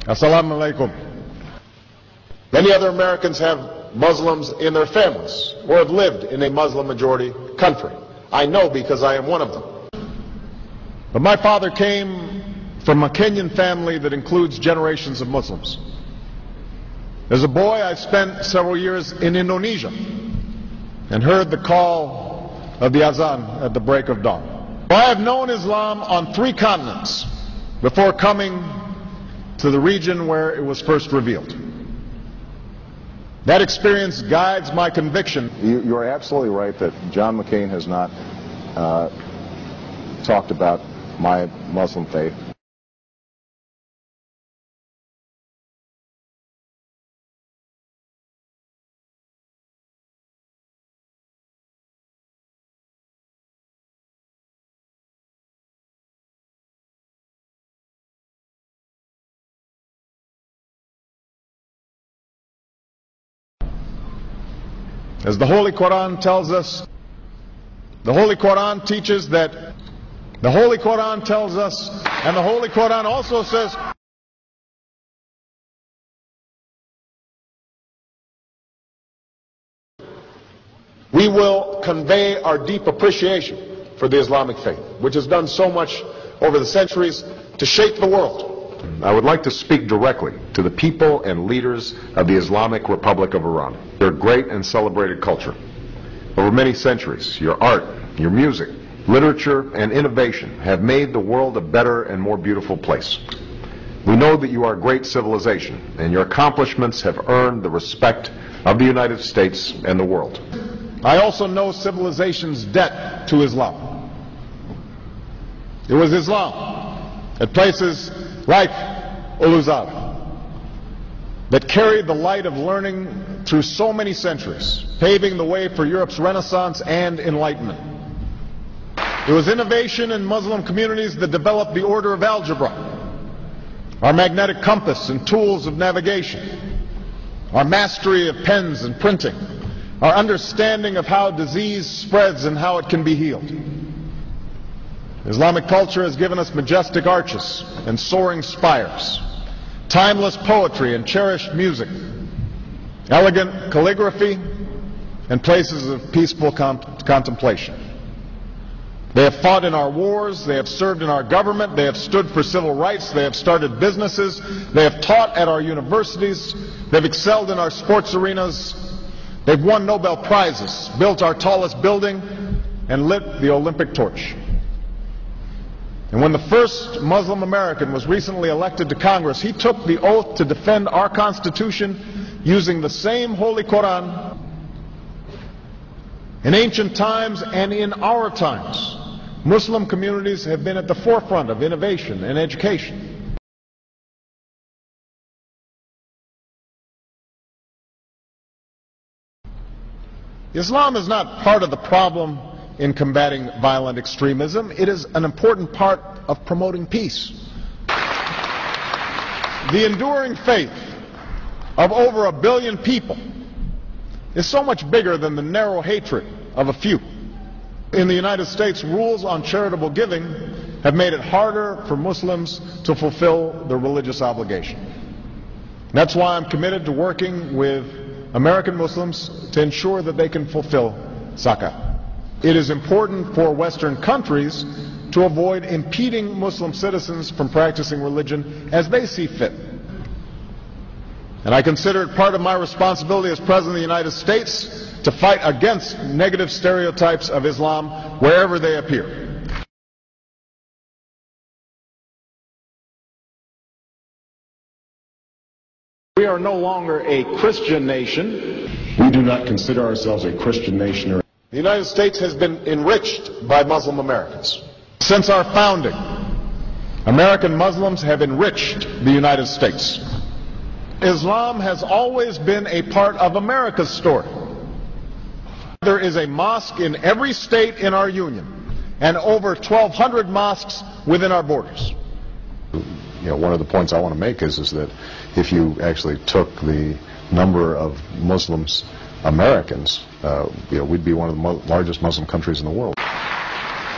Assalamu alaikum. Many other Americans have Muslims in their families or have lived in a Muslim-majority country. I know because I am one of them. But my father came from a Kenyan family that includes generations of Muslims. As a boy, I spent several years in Indonesia and heard the call of the azan at the break of dawn. I have known Islam on 3 continents before coming to the region where it was first revealed. That experience guides my conviction. You're absolutely right that John McCain has not talked about my Muslim faith. As the Holy Quran tells us, the Holy Quran teaches that, the Holy Quran tells us, and the Holy Quran also says, we will convey our deep appreciation for the Islamic faith, which has done so much over the centuries to shape the world. I would like to speak directly to the people and leaders of the Islamic Republic of Iran. Your great and celebrated culture. Over many centuries, your art, your music, literature, and innovation have made the world a better and more beautiful place. We know that you are a great civilization, and your accomplishments have earned the respect of the United States and the world. I also know civilization's debt to Islam. It was Islam at places like Uluzar that carried the light of learning through so many centuries, paving the way for Europe's Renaissance and Enlightenment. It was innovation in Muslim communities that developed the order of algebra, our magnetic compass and tools of navigation, our mastery of pens and printing, our understanding of how disease spreads and how it can be healed. Islamic culture has given us majestic arches and soaring spires, timeless poetry and cherished music, elegant calligraphy, and places of peaceful contemplation. They have fought in our wars, they have served in our government, they have stood for civil rights, they have started businesses, they have taught at our universities, they've excelled in our sports arenas, they've won Nobel Prizes, built our tallest building, and lit the Olympic torch. And when the first Muslim American was recently elected to Congress, he took the oath to defend our Constitution using the same Holy Quran. In ancient times and in our times, Muslim communities have been at the forefront of innovation and education. Islam is not part of the problem in combating violent extremism. It is an important part of promoting peace. The enduring faith of over 1 billion people is so much bigger than the narrow hatred of a few. In the United States, rules on charitable giving have made it harder for Muslims to fulfill their religious obligation. That's why I'm committed to working with American Muslims to ensure that they can fulfill zakat. It is important for Western countries to avoid impeding Muslim citizens from practicing religion as they see fit. And I consider it part of my responsibility as President of the United States to fight against negative stereotypes of Islam wherever they appear. We are no longer a Christian nation. We do not consider ourselves a Christian nation. The United States has been enriched by Muslim Americans. Since our founding, American Muslims have enriched the United States. Islam has always been a part of America's story. There is a mosque in every state in our union, and over 1,200 mosques within our borders. One of the points I want to make is that if you actually took the number of Muslims Americans, we'd be one of the largest Muslim countries in the world.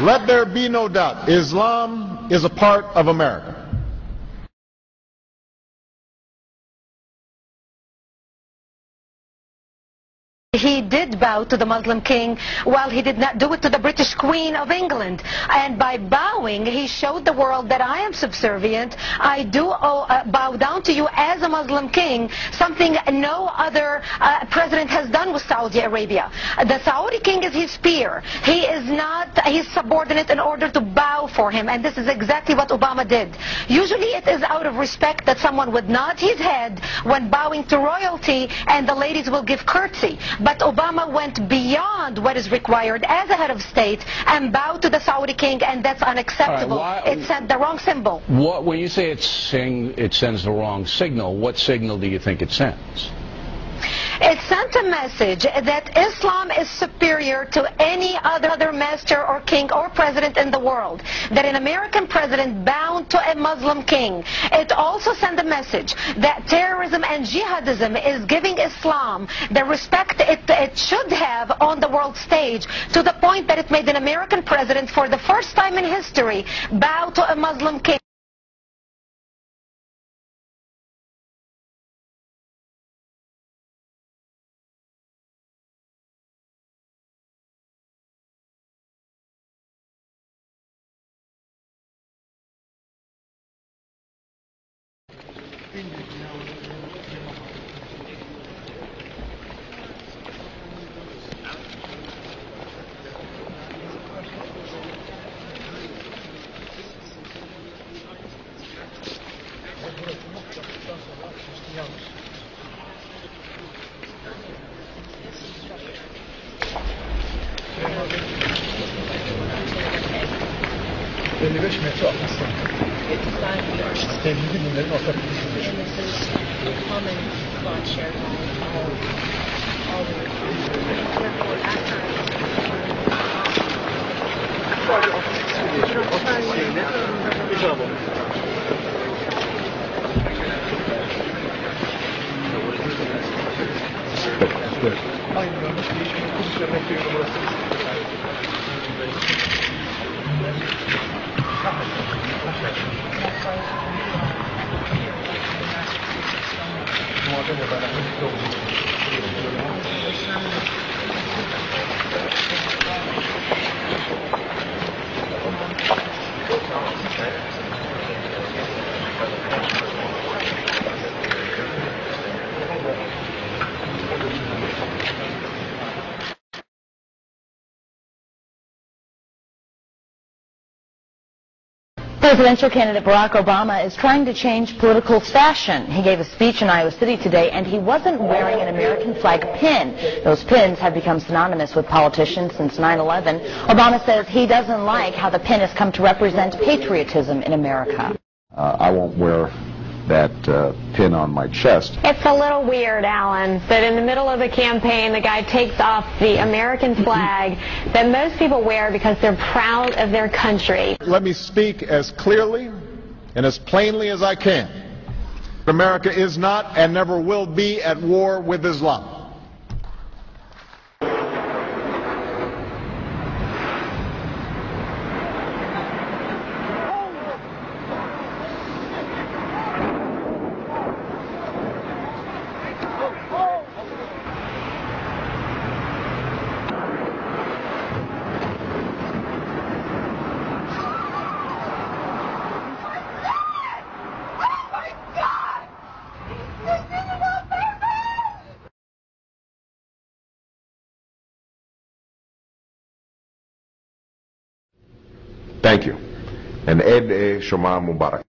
Let there be no doubt, Islam is a part of America. He did bow to the Muslim king, while he did not do it to the British Queen of England. And by bowing, he showed the world that I am subservient. I do bow down to you as a Muslim king, something no other president has done with Saudi Arabia. The Saudi king is his peer. He is not his subordinate in order to bow for him. And this is exactly what Obama did. Usually it is out of respect that someone would nod his head when bowing to royalty, and the ladies will give curtsy. But Obama went beyond what is required as a head of state and bowed to the Saudi king, and that's unacceptable. It sent the wrong symbol. When you say it sends the wrong signal, what signal do you think it sends? It sent a message that Islam is superior to any other master or king or president in the world, that an American president bowed to a Muslim king. It also sent a message that terrorism and jihadism is giving Islam the respect it should have on the world stage, to the point that it made an American president, for the first time in history, bow to a Muslim king. Presidential candidate Barack Obama is trying to change political fashion. He gave a speech in Iowa City today, and he wasn't wearing an American flag pin. Those pins have become synonymous with politicians since 9/11. Obama says he doesn't like how the pin has come to represent patriotism in America. I won't wear that pin on my chest. It's a little weird, Alan, that in the middle of the campaign, the guy takes off the American flag that most people wear because they're proud of their country. Let me speak as clearly and as plainly as I can. America is not and never will be at war with Islam. Thank you. And Eid Shoma Mubarak.